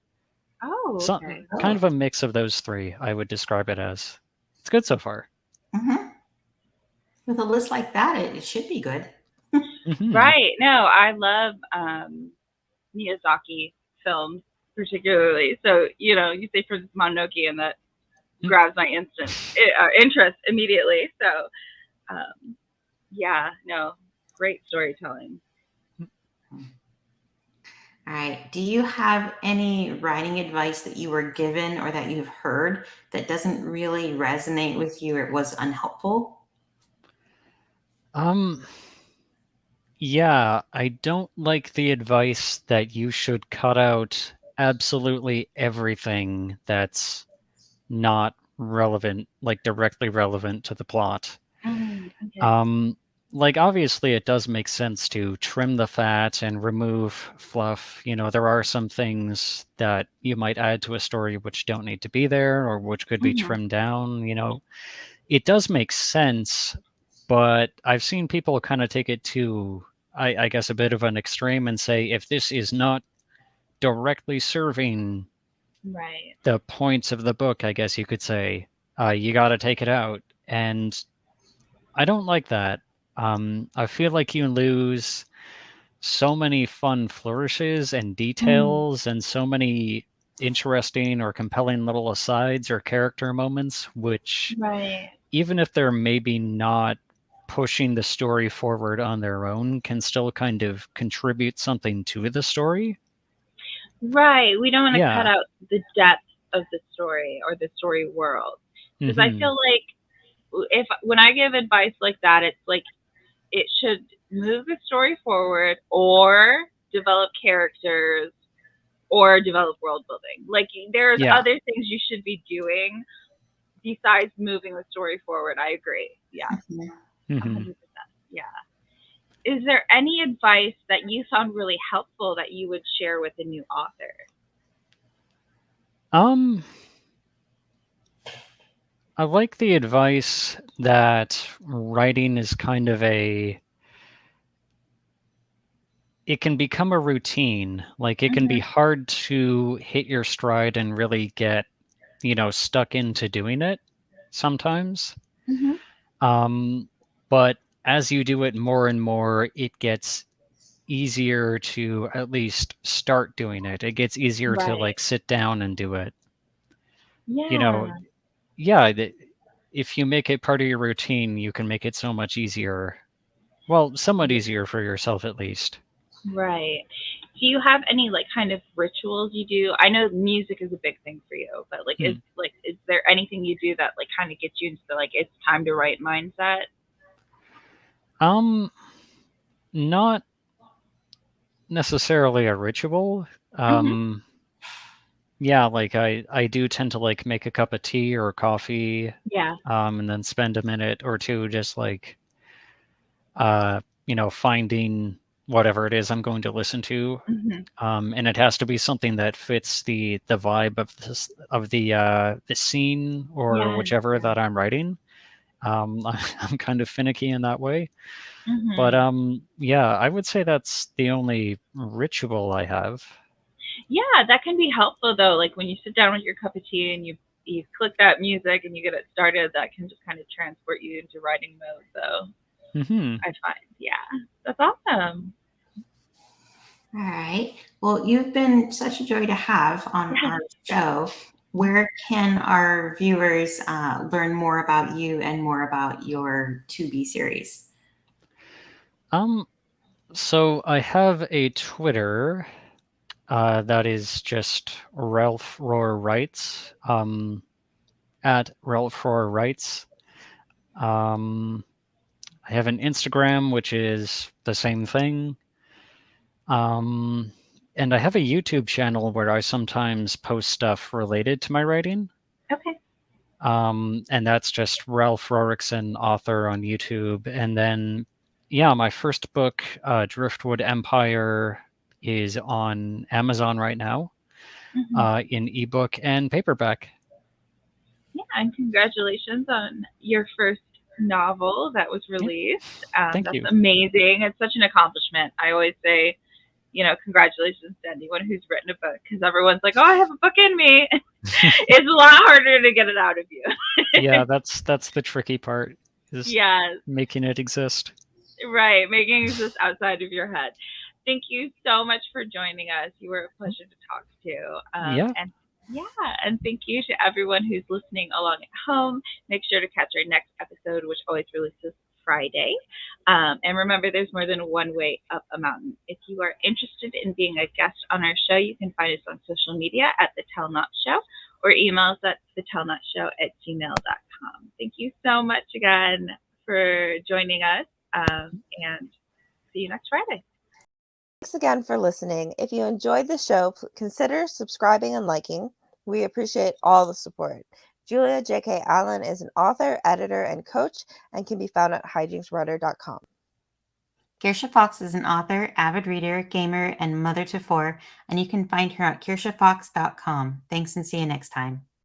A: Oh,
C: So,
A: okay.
C: kind
B: Oh.
C: of a mix of those three, I would describe it as. It's good so far.
B: Hmm. With a list like that, it should be good.
C: Hmm.
A: Right. No, I love Miyazaki films particularly. So, you say for Mononoke and that grabs my interest immediately. So, yeah, no, great storytelling.
B: All right. Do you have any writing advice that you were given or that you've heard that doesn't really resonate with you or it was unhelpful?
C: Um, yeah, I don't like the advice that you should cut out absolutely everything that's not relevant, like directly relevant to the plot.
A: Okay.
C: Um, like obviously it does make sense to trim the fat and remove fluff. There are some things that you might add to a story which don't need to be there or which could be
A: Mm-hmm.
C: trimmed down. It does make sense, but I've seen people kind of take it too I guess, a bit of an extreme and say, if this is not directly serving
A: Right.
C: the points of the book, I guess you could say, you got to take it out. And I don't like that. I feel like you lose so many fun flourishes and
A: Mm,
C: details and so many interesting or compelling little asides or character moments, which,
A: right.
C: even if they're maybe not pushing the story forward on their own, can still kind of contribute something to the story.
A: Right. We don't want to cut
C: Yeah.
A: out the depth of the story or the story world. Because I
C: Hmm.
A: feel like if when I give advice like that, it's like it should move the story forward or develop characters or develop world building. Like there's
C: Yeah.
A: other things you should be doing besides moving the story forward. I agree. Yeah,
B: Mhm.
C: Hmm.
A: 100%. Yeah. Is there any advice that you found really helpful that you would share with a new author?
C: Um, I like the advice that writing is kind of it can become a routine. Like, it can be
A: Mm-hmm.
C: hard to hit your stride and really get, stuck into doing it sometimes.
A: Mm-hmm.
C: Um, but as you do it more and more, it gets easier to at least start doing it. It gets easier to
A: Right.
C: like sit down and do it. You know,
A: Yeah.
C: yeah, if you make it part of your routine, you can make it so much easier. Well, somewhat easier for yourself at least.
A: Right. Do you have any like kind of rituals you do? I know music is a big thing for you, but
C: Hmm.
A: like is there anything you do that like kind of gets you into the like it's time to write mindset?
C: Um, Not necessarily a ritual.
A: Mhm.
C: Um, yeah, like I do tend to like make a cup of tea or coffee,
A: Yeah.
C: and then spend a minute or two just like finding whatever it is I'm going to listen to.
A: Mhm.
C: And it has to be something that fits the vibe of the scene or
A: Yes.
C: whichever
A: Yes.
C: that I'm writing. I'm kind of finicky in that way, but
A: Mhm.
C: yeah, I would say that's the only ritual I have.
A: Yeah, that can be helpful though. Like when you sit down with your cup of tea and you click that music and you get it started, that can just kind of transport you into writing mode. So
C: Hmm.
A: I find, yeah, that's awesome.
B: All right. Well, you've been such a joy to have on
A: Yeah.
B: our show. Where can our viewers learn more about you and more about your 2B series?
C: Um. So I have a Twitter that is just Ralph Rohr Writes. At Ralph Rohr Writes. Um, I have an Instagram, which is the same thing. Um, and I have a YouTube channel where I sometimes post stuff related to my writing.
A: Okay.
C: And that's just Ralph Rorickson, author, on YouTube. And then, yeah, my first book, Driftwood Empire, is on Amazon right now,
A: Mhm.
C: in ebook and paperback.
A: Yeah, and congratulations on your first novel that was
C: Yeah,
A: released.
C: thank
A: That's
C: you.
A: amazing. It's such an accomplishment. I always say, congratulations to anyone who's written a book because everyone's like, oh, I have a book in me. It's a lot harder to get it out of you.
C: Yeah, that's the tricky part, is
A: Yes,
C: making it exist.
A: right. Making it exist outside of your head. Thank you so much for joining us. You were a pleasure to talk to.
C: Yeah.
A: And yeah, and thank you to everyone who's listening along at home. Make sure to catch our next episode, which always releases Friday. And remember, there's more than one way up a mountain. If you are interested in being a guest on our show, you can find us on social media at The Tell Not Show or email us at thetellnotshow@gmail.com. Thank you so much again for joining us, and see you next Friday.
D: Thanks again for listening. If you enjoyed the show, consider subscribing and liking. We appreciate all the support. Julia J.K. Allen is an author, editor, and coach and can be found at hijinksrudder.com.
B: Kirsha Fox is an author, avid reader, gamer, and mother to four, and you can find her at kirshafox.com. Thanks and see you next time.